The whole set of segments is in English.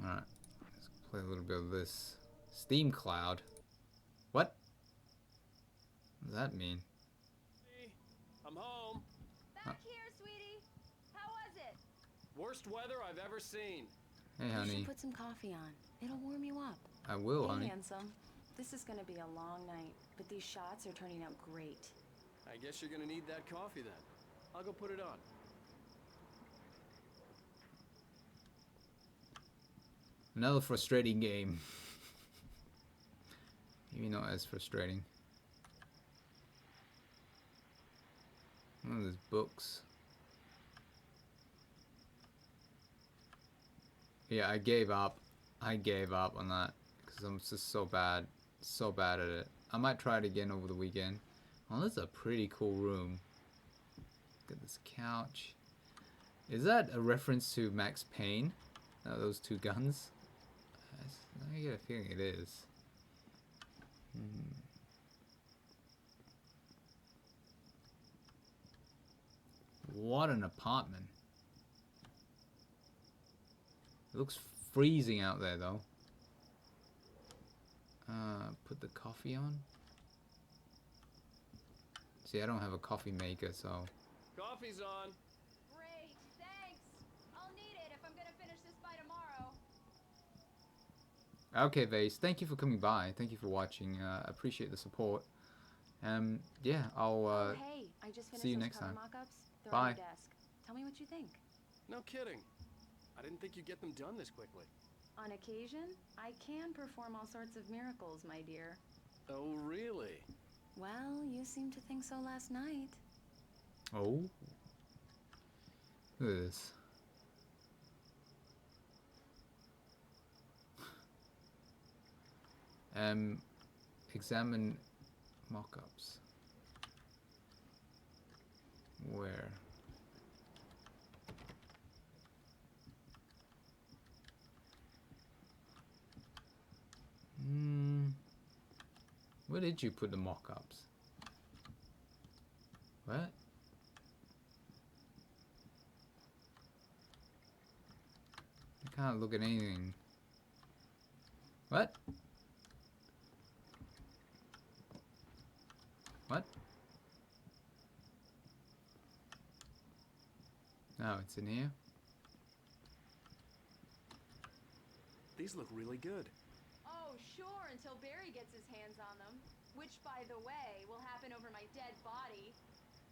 Alright. Let's play a little bit of this. Steam Cloud. What? What does that mean? Hey, I'm home. Back here, sweetie. How was it? Worst weather I've ever seen. Hey, You honey. should put some coffee on. It'll warm you up. I will, Hey, honey. handsome. This is gonna be a long night, but these shots are turning out great. I guess you're gonna need that coffee then. I'll go put it on. Another frustrating game. Maybe not as frustrating. One of those books. Yeah, I gave up. I gave up on that because I'm just so bad at it. I might try it again over the weekend. Oh, this is a pretty cool room. Look at this couch. Is that a reference to Max Payne? Those two guns? I get a feeling it is. What an apartment. It looks freezing out there though. Put the coffee on. See, I don't have a coffee maker, so. Coffee's on. Great, thanks. I'll need it if I'm gonna finish this by tomorrow. Okay, Vase, thank you for coming by. Thank you for watching. Appreciate the support. Yeah, I'll Oh, hey, I just finished see you those next cover time. mock-ups. They're Bye. on your desk. Tell me what you think. No kidding. I didn't think you'd get them done this quickly. On occasion, I can perform all sorts of miracles, my dear. Oh, really? Well, you seemed to think so last night. Oh. Look at this. Examine mock-ups. Where? Where did you put the mock-ups? What? I can't look at anything. What? What? Oh, it's in here? These look really good. Oh, sure, until Barry gets his hands on them. Which, by the way, will happen over my dead body.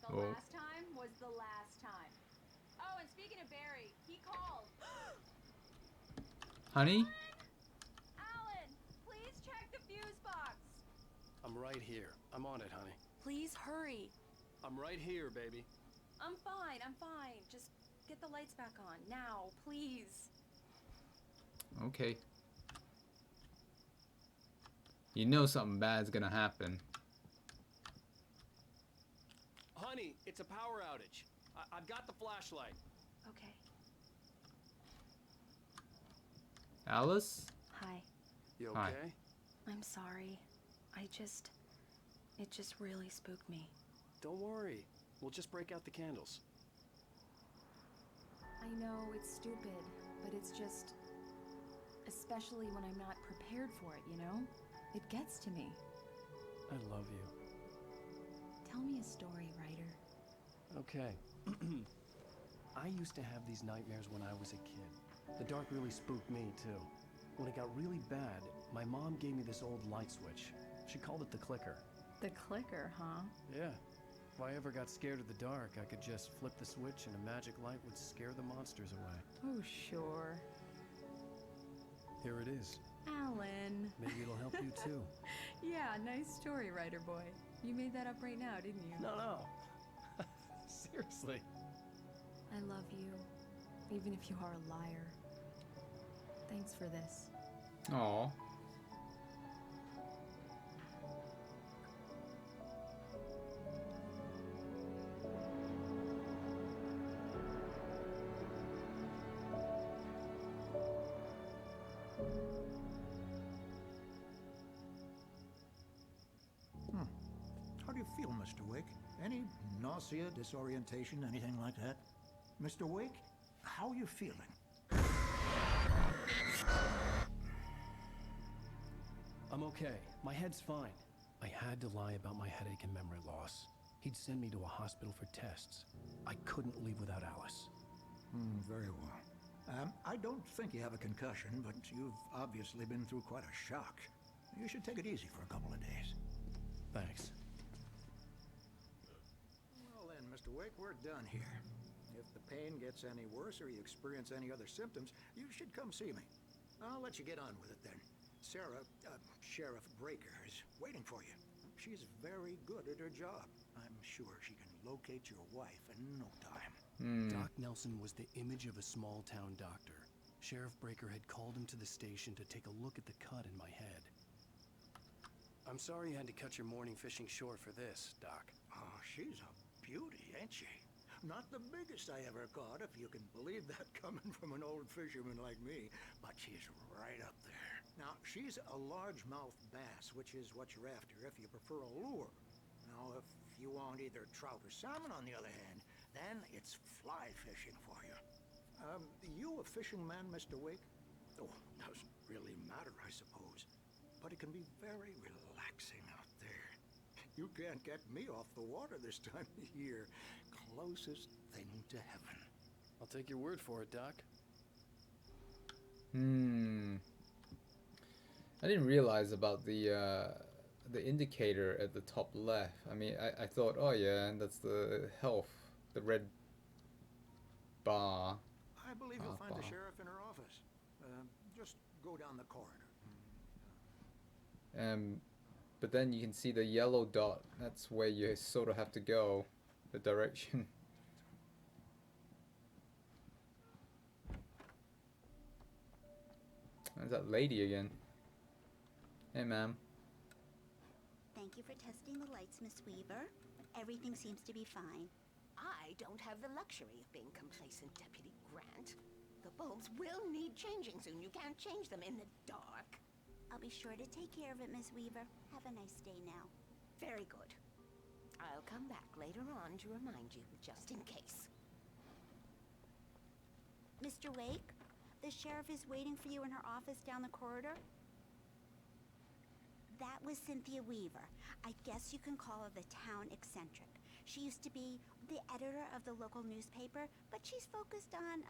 The Oh. last time was the last time. Oh, and speaking of Barry, he called. Honey? Alan, please check the fuse box. I'm right here. I'm on it, honey. Please hurry. I'm right here, baby. I'm fine, I'm fine. Just get the lights back on. Now, please. Okay. You know something bad's gonna happen. Honey, it's a power outage. I've got the flashlight. Okay. Alice? Hi. You okay? Hi. I'm sorry. It just really spooked me. Don't worry. We'll just break out the candles. I know it's stupid, but it's just... Especially when I'm not prepared for it, you know? It gets to me. I love you. Tell me a story, writer. Okay. I used to have these nightmares when I was a kid. The dark really spooked me, too. When it got really bad, my mom gave me this old light switch. She called it the clicker. The clicker, huh? Yeah. If I ever got scared of the dark, I could just flip the switch and a magic light would scare the monsters away. Oh, sure. Here it is. Alan. Maybe it'll help you, too. Yeah, nice story, writer boy. You made that up right now, didn't you? No. Seriously. I love you, even if you are a liar. Thanks for this. Aw. How do you feel, Mr. Wake? Any nausea, disorientation, anything like that? Mr. Wake, how are you feeling? I'm okay. My head's fine. I had to lie about my headache and memory loss. He'd send me to a hospital for tests. I couldn't leave without Alice. Very well. I don't think you have a concussion, but you've obviously been through quite a shock. You should take it easy for a couple of days. Thanks. Well then, Mr. Wake, we're done here. If the pain gets any worse or you experience any other symptoms, you should come see me. I'll let you get on with it then. Sarah, Sheriff Breaker, is waiting for you. She's very good at her job. I'm sure she can locate your wife in no time. Doc Nelson was the image of a small-town doctor. Sheriff Breaker had called him to the station to take a look at the cut in my head. I'm sorry you had to cut your morning fishing short for this, Doc. Oh, she's a beauty, ain't she? Not the biggest I ever caught, if you can believe that coming from an old fisherman like me, but she's right up there. Now, she's a largemouth bass, which is what you're after if you prefer a lure. Now, if you want either trout or salmon, on the other hand, then it's fly fishing for you. You a fishing man, Mr. Wake? Oh, doesn't really matter, I suppose. But it can be very relaxing out there. You can't get me off the water this time of year. Closest thing to heaven. I'll take your word for it, Doc. I didn't realize about the indicator at the top left. I mean, I thought, oh yeah, and that's the health, the red bar. I believe you'll find the sheriff in her office. Just go down the corridor. But then you can see the yellow dot. That's where you sort of have to go, the direction. There's that lady again. Hey, ma'am. Thank you for testing the lights, Miss Weaver. Everything seems to be fine. I don't have the luxury of being complacent, Deputy Grant. The bulbs will need changing soon. You can't change them in the dark. I'll be sure to take care of it, Miss Weaver. Have a nice day now. Very good. I'll come back later on to remind you, just in case. Mr. Wake, the sheriff is waiting for you in her office down the corridor. That was Cynthia Weaver. I guess you can call her the town eccentric. She used to be the editor of the local newspaper, but she's focused on,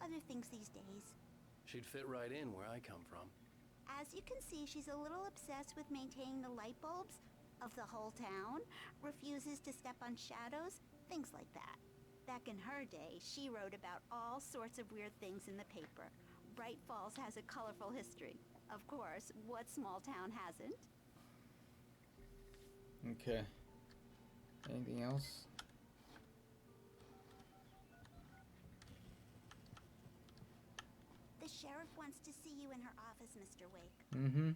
other things these days. She'd fit right in where I come from. As you can see, she's a little obsessed with maintaining the light bulbs of the whole town, refuses to step on shadows, things like that. Back in her day, she wrote about all sorts of weird things in the paper. Bright Falls has a colorful history. Of course, what small town hasn't? Okay. Anything else? The sheriff wants to see you in her office, Mr. Wake. Mm-hmm.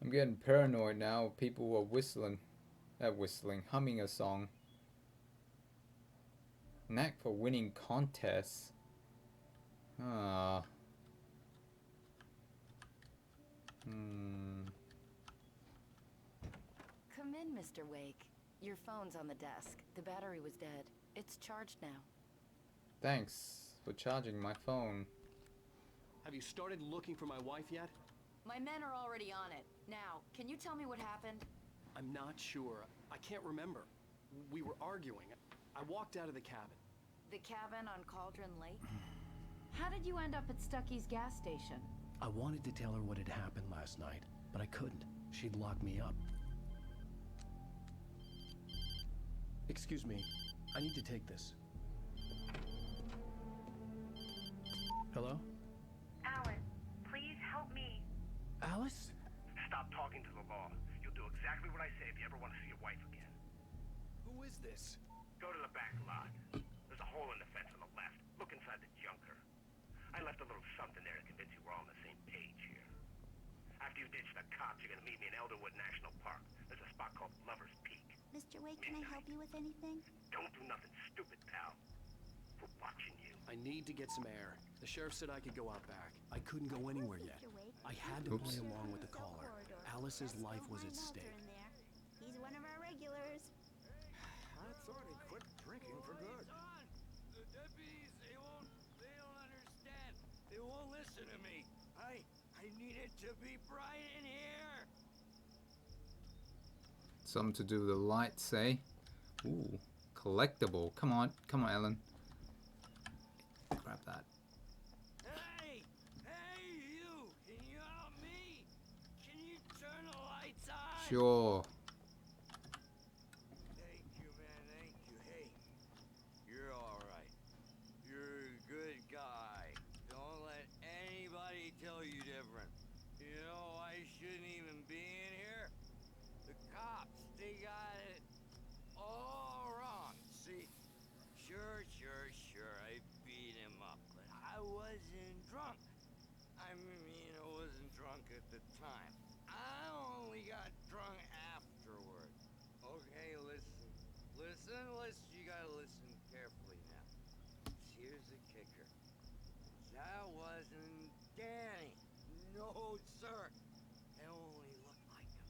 I'm getting paranoid now. People are humming a song. Knack for winning contests. Ah. Come in, Mr. Wake. Your phone's on the desk. The battery was dead. It's charged now. Thanks for charging my phone. Have you started looking for my wife yet? My men are already on it. Now, can you tell me what happened? I'm not sure. I can't remember. We were arguing. I walked out of the cabin. The cabin on Cauldron Lake? How did you end up at Stucky's gas station? I wanted to tell her what had happened last night, but I couldn't. She'd lock me up. Excuse me. I need to take this. Hello? Alice, please help me. Alice? Stop talking to the law. You'll do exactly what I say if you ever want to see your wife again. Who is this? Go to the back lot. There's a hole in the fence on the left. Look inside the junker. I left a little something there to convince you we're all on the same page here. After you ditch the cops, you're gonna meet me in Elderwood National Park. There's a spot called Lover's Peak. Mr. Wake, can I help you with anything? Don't do nothing stupid, pal. We're watching you. I need to get some air. The sheriff said I could go out back. I couldn't go anywhere yet. Mr. Wake. I had to Oops. play along with the caller. Alice's life was at stake. need it to be bright in here. Something to do with the light, say. Ooh, collectible. Come on, Ellen. Grab that. Hey! Hey, you! Can you help me? Can you turn the lights on? Sure. Thank you, man. Thank you. Hey, you're all right. You're a good guy. Don't let anybody tell you different. You know, I shouldn't even be in here. The cops, they got it all wrong. See? Sure, I beat him up, but I wasn't drunk. I mean, I wasn't drunk at the time. I only got drunk afterward. Okay, listen. You gotta listen carefully now. Here's the kicker. That wasn't Danny. No, sir. It only looked like him.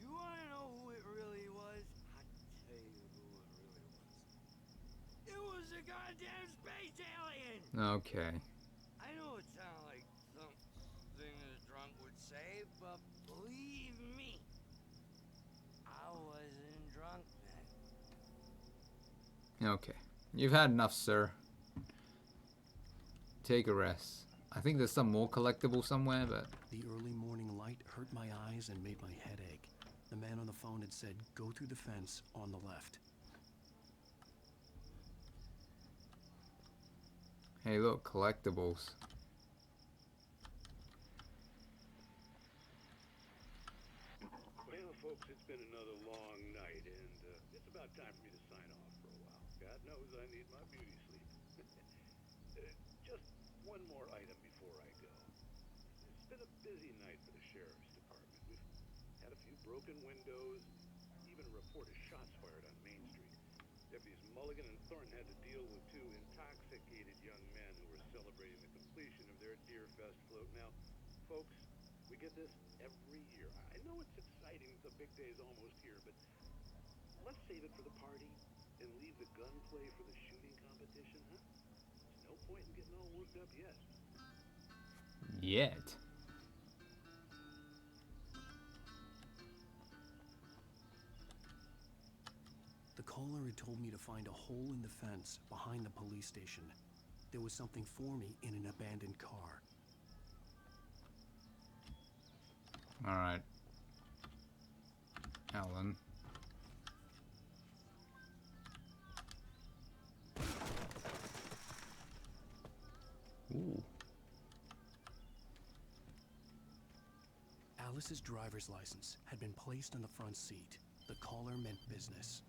You wanna know who it really was? I'll tell you who it really was. It was a goddamn space alien! Okay. I know it sounds like something a drunk would say, but believe me, I wasn't drunk then. Okay. You've had enough, sir. Take a rest. I think there's some more collectible somewhere, but... The early morning light hurt my eyes and made my head ache. The man on the phone had said, go through the fence on the left. Hey, look, collectibles. Well, folks, it's been another long night, and it's about time for me to sign off for a while. God knows I need my beauty sleep. Just one more item before I go. It's been a busy night for the Sheriff's Department. We've had a few broken windows, even a report of shots fired on Main Street. Deputies Mulligan and Thornton had to deal with two intoxicated young men who were celebrating the completion of their Deerfest float. Now, folks, we get this every year. I know it's exciting, the big day's almost here, but let's save it for the party and leave the gunplay for the shooting competition, huh? There's no point in getting all worked up yet. Yet. The caller had told me to find a hole in the fence behind the police station. There was something for me in an abandoned car. Alright. Alan. Ooh. Alice's driver's license had been placed on the front seat. The caller meant business.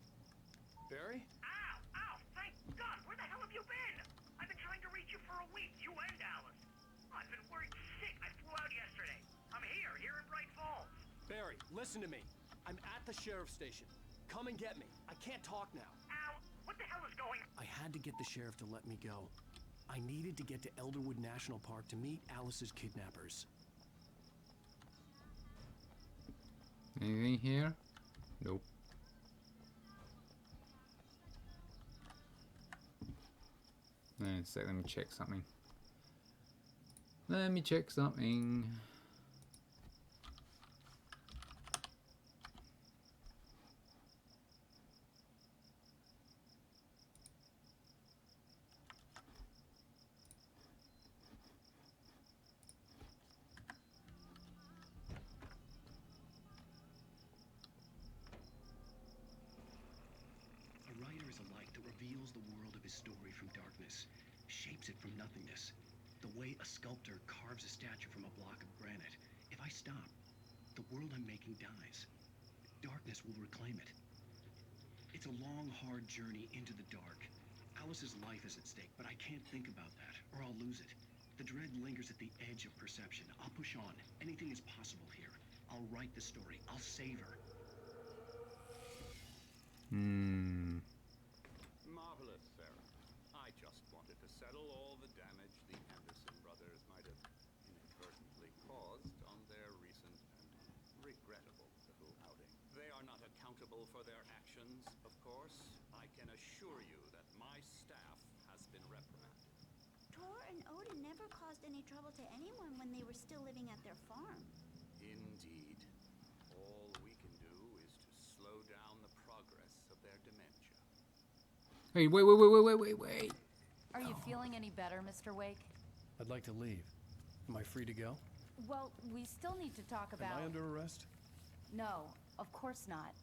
Barry? Ow! Thank God! Where the hell have you been? I've been trying to reach you for a week, you and Alice. I've been worried sick. I flew out yesterday. I'm here in Bright Falls. Barry, listen to me. I'm at the sheriff's station. Come and get me. I can't talk now. Al, what the hell is going on? I had to get the sheriff to let me go. I needed to get to Elderwood National Park to meet Alice's kidnappers. Anything here? Nope. Wait a sec, let me check something. A writer is a light that reveals the world of his story from darkness, shapes it from nothingness. The way a sculptor carves a statue from a block of granite. If I stop, the world I'm making dies. Darkness will reclaim it. It's a long, hard journey into the dark. Alice's life is at stake, but I can't think about that, or I'll lose it. The dread lingers at the edge of perception. I'll push on. Anything is possible here. I'll write the story. I'll save her. Marvelous, Sarah. I just wanted to settle all the damage the Anderson brothers might have inadvertently caused on their recent and regrettable little outing. They are not accountable for their actions, of course. I can assure you that my staff has been reprimanded. Tor and Odin never caused any trouble to anyone when they were still living at their farm. Indeed. All we can do is to slow down the progress of their dementia. Hey, wait. Are you feeling any better, Mr. Wake? I'd like to leave. Am I free to go? Well, we still need to talk about... Am I under arrest? No, of course not.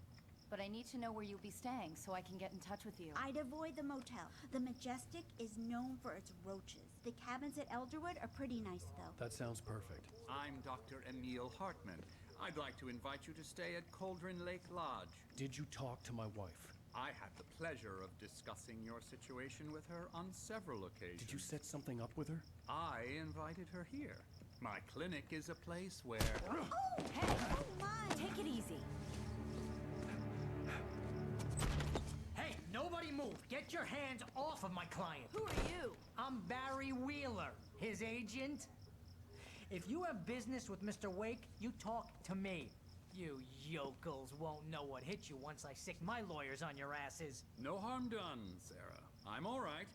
But I need to know where you'll be staying so I can get in touch with you. I'd avoid the motel. The Majestic is known for its roaches. The cabins at Elderwood are pretty nice, though. That sounds perfect. I'm Dr. Emil Hartman. I'd like to invite you to stay at Cauldron Lake Lodge. Did you talk to my wife? I had the pleasure of discussing your situation with her on several occasions. Did you set something up with her? I invited her here. My clinic is a place where... Oh, hey! Oh, my! Take it easy. Hey, nobody move! Get your hands off of my client! Who are you? I'm Barry Wheeler, his agent. If you have business with Mr. Wake, you talk to me. You yokels won't know what hit you once I sick my lawyers on your asses. No harm done, Sarah. I'm all right.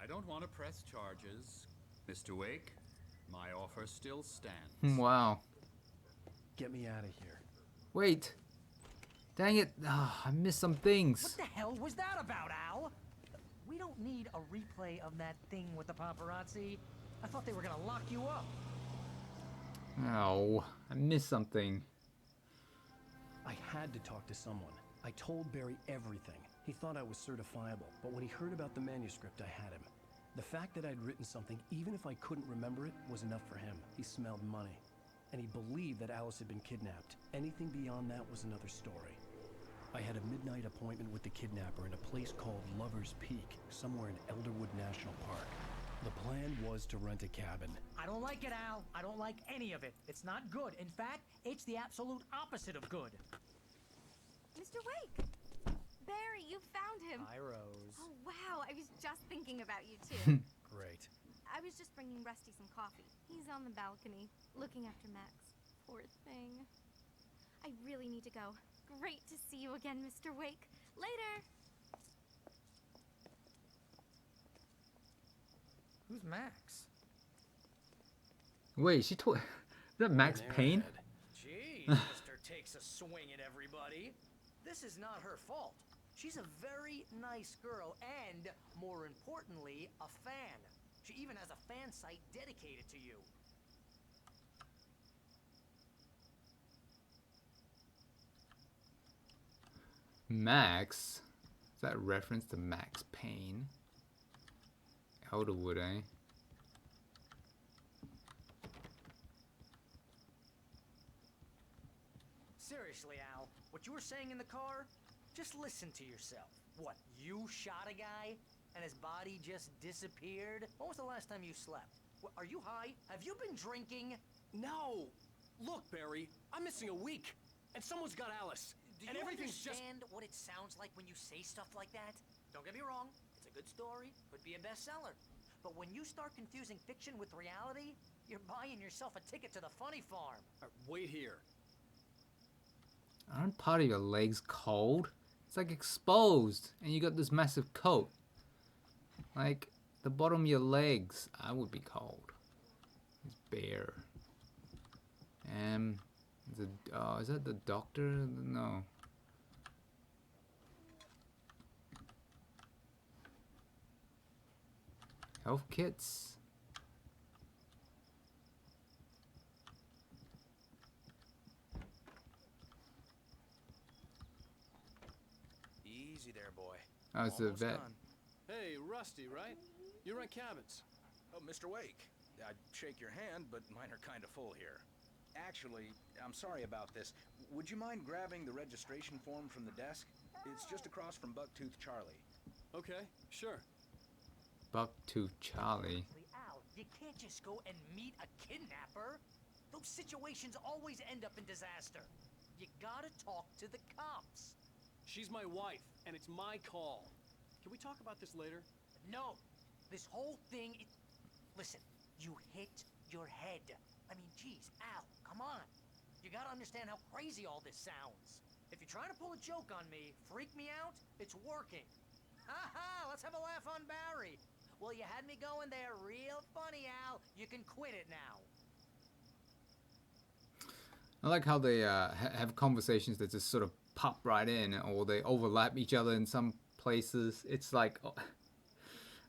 I don't want to press charges. Mr. Wake, my offer still stands. Wow. Get me out of here. Wait. Dang it. Ah, I missed some things. What the hell was that about, Al? We don't need a replay of that thing with the paparazzi. I thought they were gonna lock you up. Oh, I missed something. I had to talk to someone. I told Barry everything. He thought I was certifiable, but when he heard about the manuscript, I had him. The fact that I'd written something, even if I couldn't remember it, was enough for him. He smelled money. And he believed that Alice had been kidnapped. Anything beyond that was another story. I had a midnight appointment with the kidnapper in a place called Lover's Peak, somewhere in Elderwood National Park. The plan was to rent a cabin. I don't like it, Al. I don't like any of it. It's not good. In fact, it's the absolute opposite of good. Mr. Wake! Barry, you found him! Hi, Rose. Oh, wow. I was just thinking about you, too. Great. I was just bringing Rusty some coffee. He's on the balcony, looking after Max. Poor thing. I really need to go. Great to see you again, Mr. Wake. Later! Who's Max? Wait, she told... Is that Max Payne? Gee, Mr. takes a swing at everybody. This is not her fault. She's a very nice girl and, more importantly, a fan. She even has a fan site dedicated to you. Max? Is that a reference to Max Payne? Elderwood, eh? Seriously, Al, what you were saying in the car? Just listen to yourself. What, you shot a guy and his body just disappeared? When was the last time you slept? What, are you high? Have you been drinking? No! Look, Barry, I'm missing a week, and someone's got Alice. Do and you everything's understand what it sounds like when you say stuff like that? Don't get me wrong, it's a good story, could be a bestseller. But when you start confusing fiction with reality, you're buying yourself a ticket to the funny farm. Wait here. Aren't part of your legs cold? It's like exposed, and you got this massive coat. Like, the bottom of your legs, I would be cold. It's bare. Is that the doctor? No. Health kits. Easy there, boy. Oh, it's a Almost vet. done. Hey, Rusty, right? You rent cabins. Oh, Mr. Wake. I'd shake your hand, but mine are kind of full here. Actually, I'm sorry about this. Would you mind grabbing the registration form from the desk? It's just across from Bucktooth Charlie. Okay, sure. Bucktooth Charlie. Al, you can't just go and meet a kidnapper. Those situations always end up in disaster. You gotta talk to the cops. She's my wife, and it's my call. Can we talk about this later? No, this whole thing is... Listen, you hit your head. I mean, geez, Al, come on. You gotta understand how crazy all this sounds. If you're trying to pull a joke on me, freak me out, it's working. Ha ha, let's have a laugh on Barry. Well, you had me going there real funny, Al. You can quit it now. I like how they have conversations that just sort of pop right in, or they overlap each other in some places. It's like,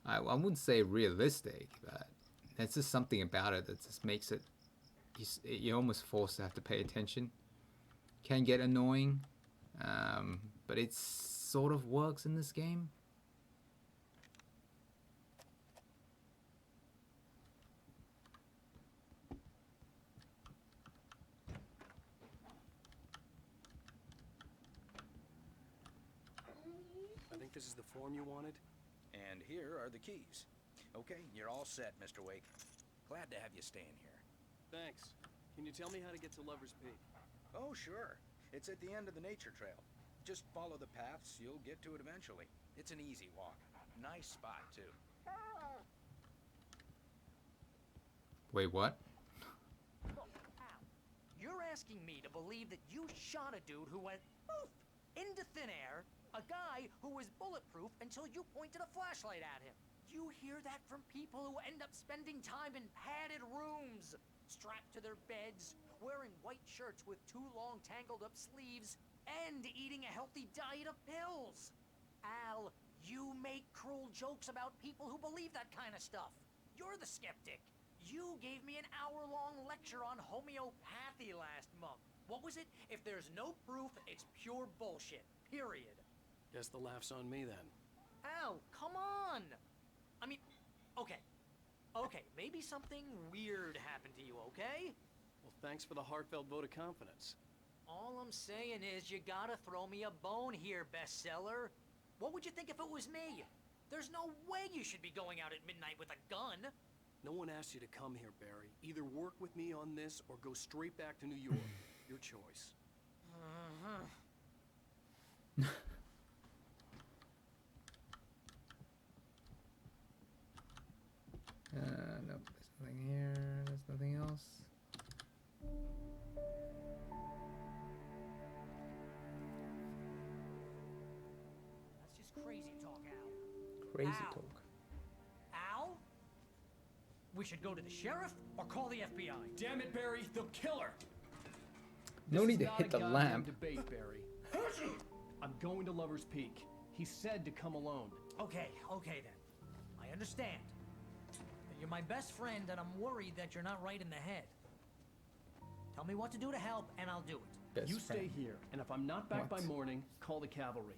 I wouldn't say realistic, but there's just something about it that just makes it, you're almost forced to have to pay attention. Can get annoying, but it sort of works in this game. I think this is the form you wanted. And here are the keys. Okay, you're all set, Mr. Wake. Glad to have you staying here. Thanks. Can you tell me how to get to Lover's Peak? Oh, sure. It's at the end of the nature trail. Just follow the paths, you'll get to it eventually. It's an easy walk. Nice spot, too. Wait, what? Al, you're asking me to believe that you shot a dude who went poof into thin air, a guy who was bulletproof until you pointed a flashlight at him. You hear that from people who end up spending time in padded rooms, strapped to their beds, wearing white shirts with too long tangled up sleeves, and eating a healthy diet of pills. Al, you make cruel jokes about people who believe that kind of stuff. You're the skeptic. You gave me an hour-long lecture on homeopathy last month. What was it? If there's no proof, it's pure bullshit. Period. Guess the laugh's on me then. Al, come on! I mean, okay, maybe something weird happened to you, okay? Well, thanks for the heartfelt vote of confidence. All I'm saying is you gotta throw me a bone here, bestseller. What would you think if it was me? There's no way you should be going out at midnight with a gun. No one asked you to come here, Barry. Either work with me on this or go straight back to New York. Your choice. Nope, there's nothing here, there's nothing else. That's just crazy talk, Al. Crazy Al. talk. Al? We should go to the sheriff or call the FBI. Damn it, Barry, they'll kill her! No This need is to not hit a the goddamn lamp. Debate, Barry. I'm going to Lover's Peak. He said to come alone. Okay then. I understand. You're my best friend, and I'm worried that you're not right in the head. Tell me what to do to help, and I'll do it. Best You friend. stay here, and if I'm not back What? by morning, call the cavalry.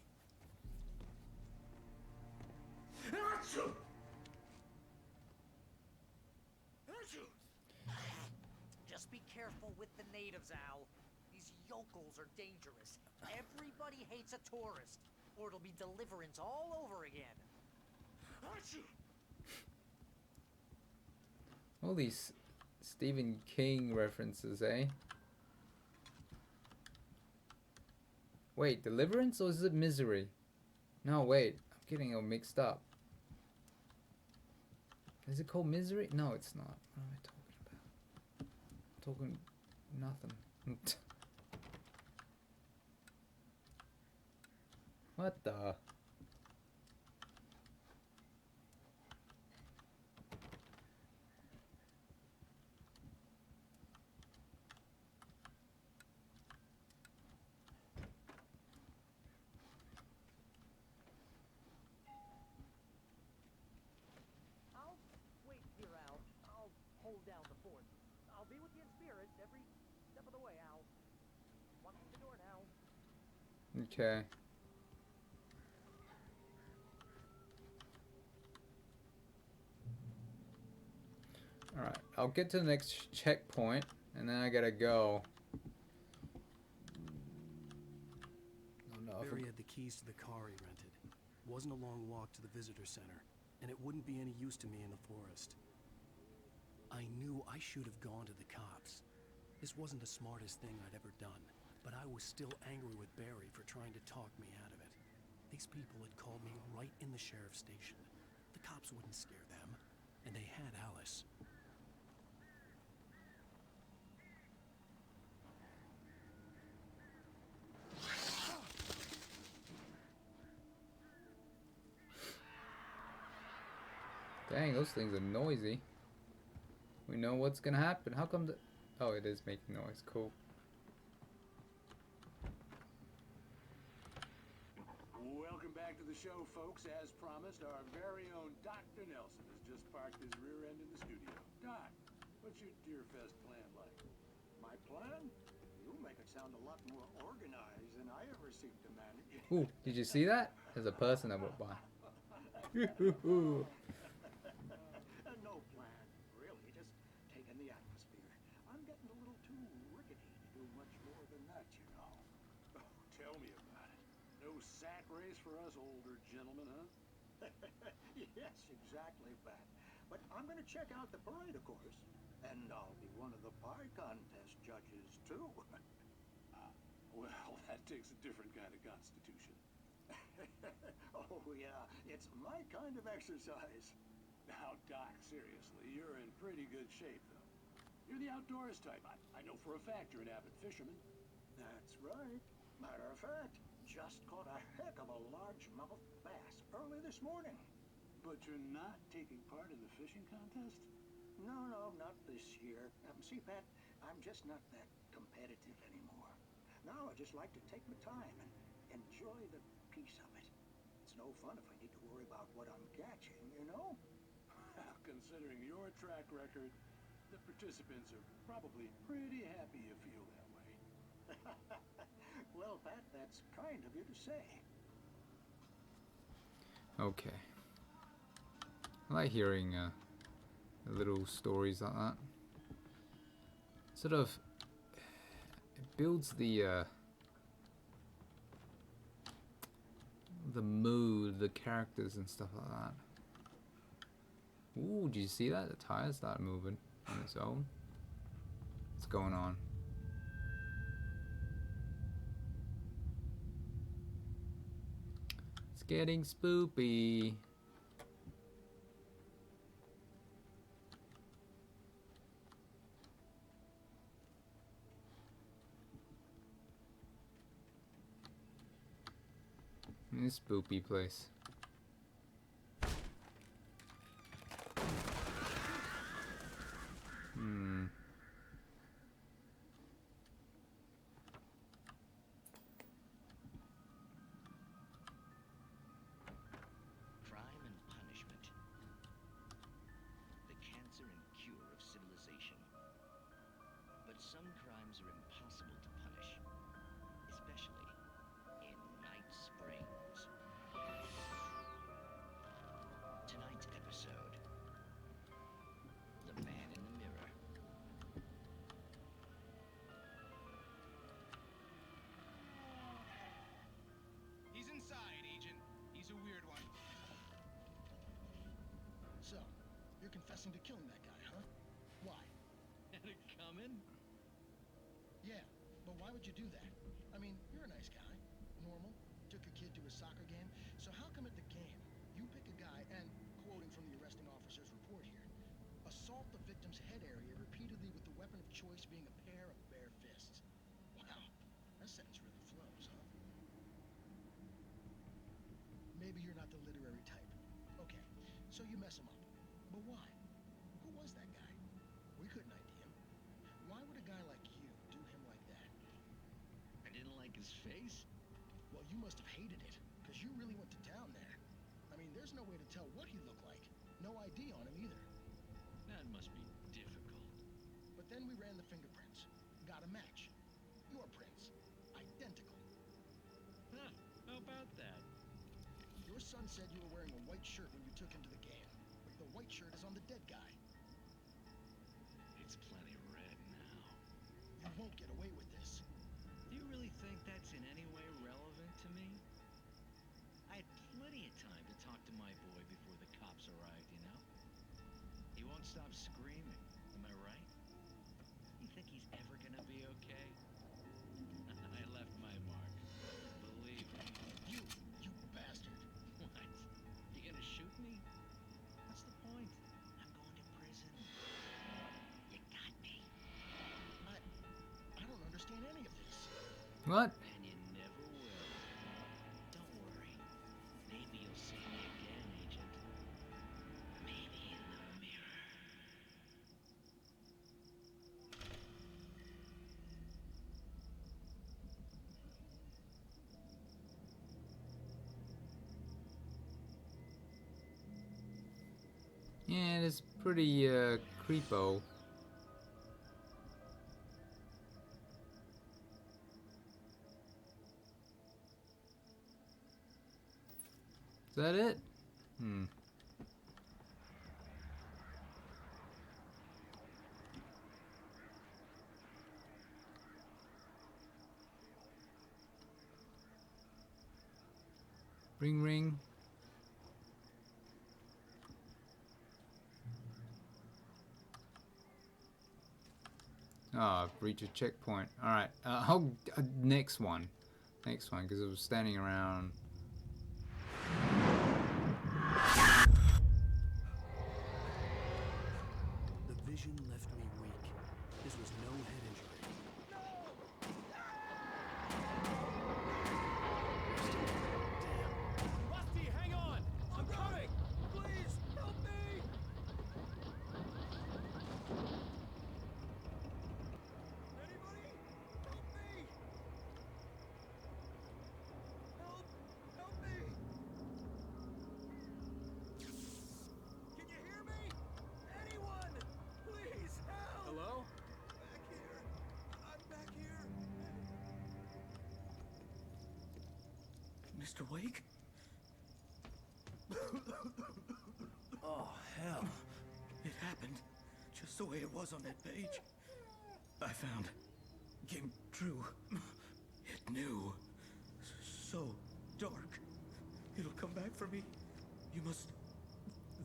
Just be careful with the natives, Al. These yokels are dangerous. Everybody hates a tourist, or it'll be Deliverance all over again. All these Stephen King references, eh? Wait, Deliverance or is it Misery? No, wait, I'm getting it all mixed up. Is it called Misery? No, it's not. What am I talking about? I'm talking nothing. What the? I'll wait here, Al. I'll hold down the fort. I'll be with you in spirit every step of the way, Al. Walk through the door now. Okay. Alright, I'll get to the next checkpoint, and then I gotta go. Oh no, I Barry forgot. had the keys to the car he rented. It wasn't a long walk to the visitor center, and it wouldn't be any use to me in the forest. I knew I should have gone to the cops. This wasn't the smartest thing I'd ever done, but I was still angry with Barry for trying to talk me out of it. These people had called me right in the sheriff's station. The cops wouldn't scare them, and they had Alice. Dang, those things are noisy. We know what's gonna happen. How come the... Oh, it is making noise. Cool. Welcome back to the show, folks. As promised, our very own Dr. Nelson has just parked his rear end in the studio. Doc, what's your Deerfest plan like? My plan? You make it sound a lot more organized than I ever seem to manage. Ooh, did you see that? There's a person that walked by. No plan, really. Just taking the atmosphere. I'm getting a little too rickety to do much more than that, you know. Oh, tell me about it. No sack race for us older gentlemen, huh? Yes, exactly, Pat. But I'm going to check out the parade, of course. And I'll be one of the pie contest judges, too. Well, that takes a different kind of constitution. Oh, yeah. It's my kind of exercise. Now, Doc, seriously, you're in pretty good shape, though. You're the outdoors type. I know for a fact you're an avid fisherman. That's right. Matter of fact, just caught a heck of a largemouth bass early this morning. But you're not taking part in the fishing contest? No, not this year. See, Pat, I'm just not that competitive anymore. Now I just like to take my time and enjoy the peace of it. It's no fun if I need to worry about what I'm catching, you know? Considering your track record, the participants are probably pretty happy you feel that way. Well, Pat, that's kind of you to say. Okay. I like hearing little stories like that. Sort of, it builds the mood, the characters and stuff like that. Ooh, did you see that? The tire started moving on its own. What's going on? It's getting spoopy. This spoopy place. Crime and punishment. The cancer and cure of civilization. But some crimes are impossible to punish, especially in Night Springs. Tonight's episode, The Man in the Mirror. He's inside, Agent. He's a weird one. So, you're confessing to killing that guy, huh? Why? Had it coming? Yeah, but why would you do that? I mean, you're a nice guy. Normal. Took a kid to a soccer game. So how come at the game, you pick a guy and, quoting from the arresting officer's report here, assault the victim's head area repeatedly with the weapon of choice being a pair of bare fists? Wow, that sentence really flows, huh? Maybe you're not the literary type. Okay, so you mess him up. But why? Who was that guy? We couldn't ID him. Why would a guy like you do him like that? I didn't like his face? Well, you must have hated it, because you really went to town there. I mean, there's no way to tell what he looked like. No ID on him either. That must be difficult. But then we ran the fingerprints. Got a match. Your prints. Identical. Huh, how about that? Your son said you were wearing a white shirt when you took him to the game. The white shirt is on the dead guy. It's plenty red now. You won't get away with this. Do you really think that's in any way relevant to me? I had plenty of time to talk to my boy before the cops arrived, you know? He won't stop screaming, am I right? You think he's ever gonna be okay? I left my mark. Believe me. You bastard. What? You gonna shoot me? What's the point? I'm going to prison. You got me. I don't understand any of this. What? And you never will. Don't worry. Maybe you'll see me again, Agent. Maybe. Yeah, it's pretty creepo. Is that it? Hmm. Ring ring. Ah, reach a checkpoint. All right. Next one, because it was standing around. The vision left me weak. This was no head injury. Rusty, hang on! I'm coming! Please, help me! Anybody? Help me! Help me! Can you hear me? Anyone? Please, help! Hello? Back here. I'm back here. Mr. Wake? Oh, hell. It happened just the way it was on that page. I found. Came true. It knew. So dark. It'll come back for me. You must...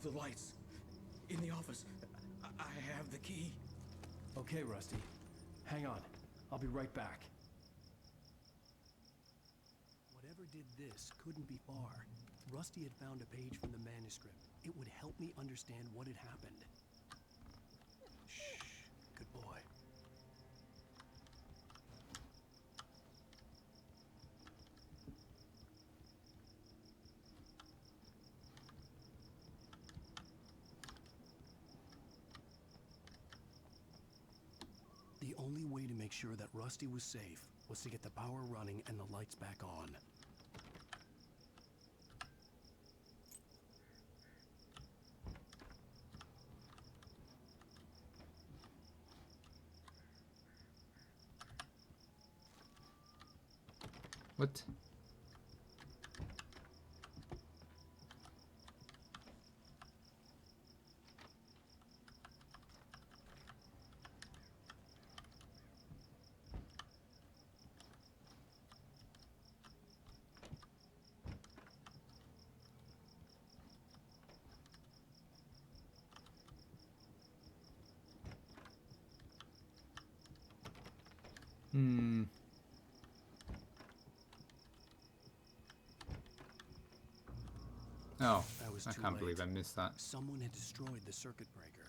The lights. In the office. I have the key. Okay, Rusty. Hang on. I'll be right back. Whatever did this couldn't be far. Rusty had found a page from the manuscript. It would help me understand what had happened. Shh. Good boy. The only way to make sure that Rusty was safe was to get the power running and the lights back on. What? Hmm. Oh, I can't believe I missed that. Someone had destroyed the circuit breaker.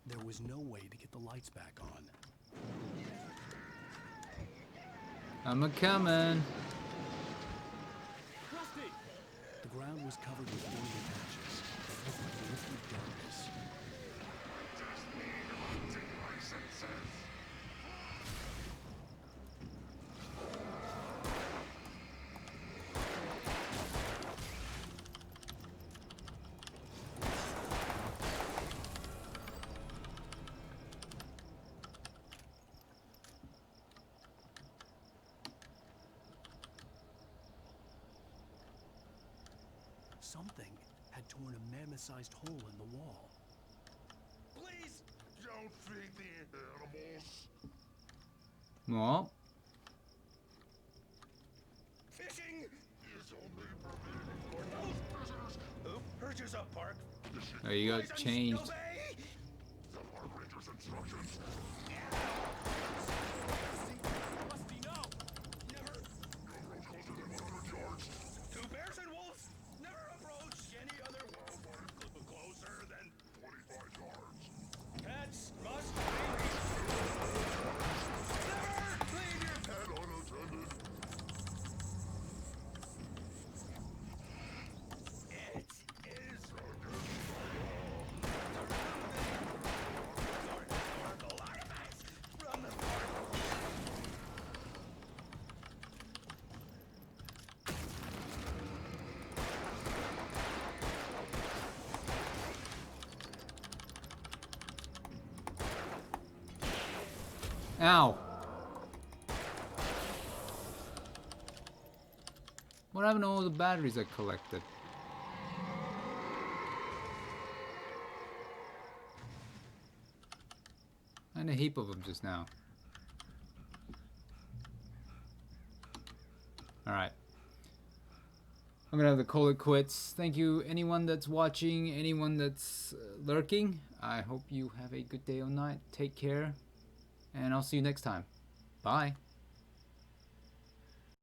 There was no way to get the lights back on. I'm a-comin'. Rusty! The ground was covered with oily patches. It looked like liquid darkness. Something had torn a mammoth-sized hole in the wall. Please, don't feed the animals. What? Fishing is only permitted for those prisoners who purchase a park. Oh, you got changed. The park ranger's instructions. Rusty, no! Never. Two bears and wolves. Never approach any other wildlife closer than 25 yards. Pets must be never leave your pet unattended. It is against the law. Ow! What happened to all the batteries I collected? And a heap of them just now. Alright. I'm gonna have to call it quits. Thank you, anyone that's watching, anyone that's lurking. I hope you have a good day or night. Take care. And I'll see you next time. Bye.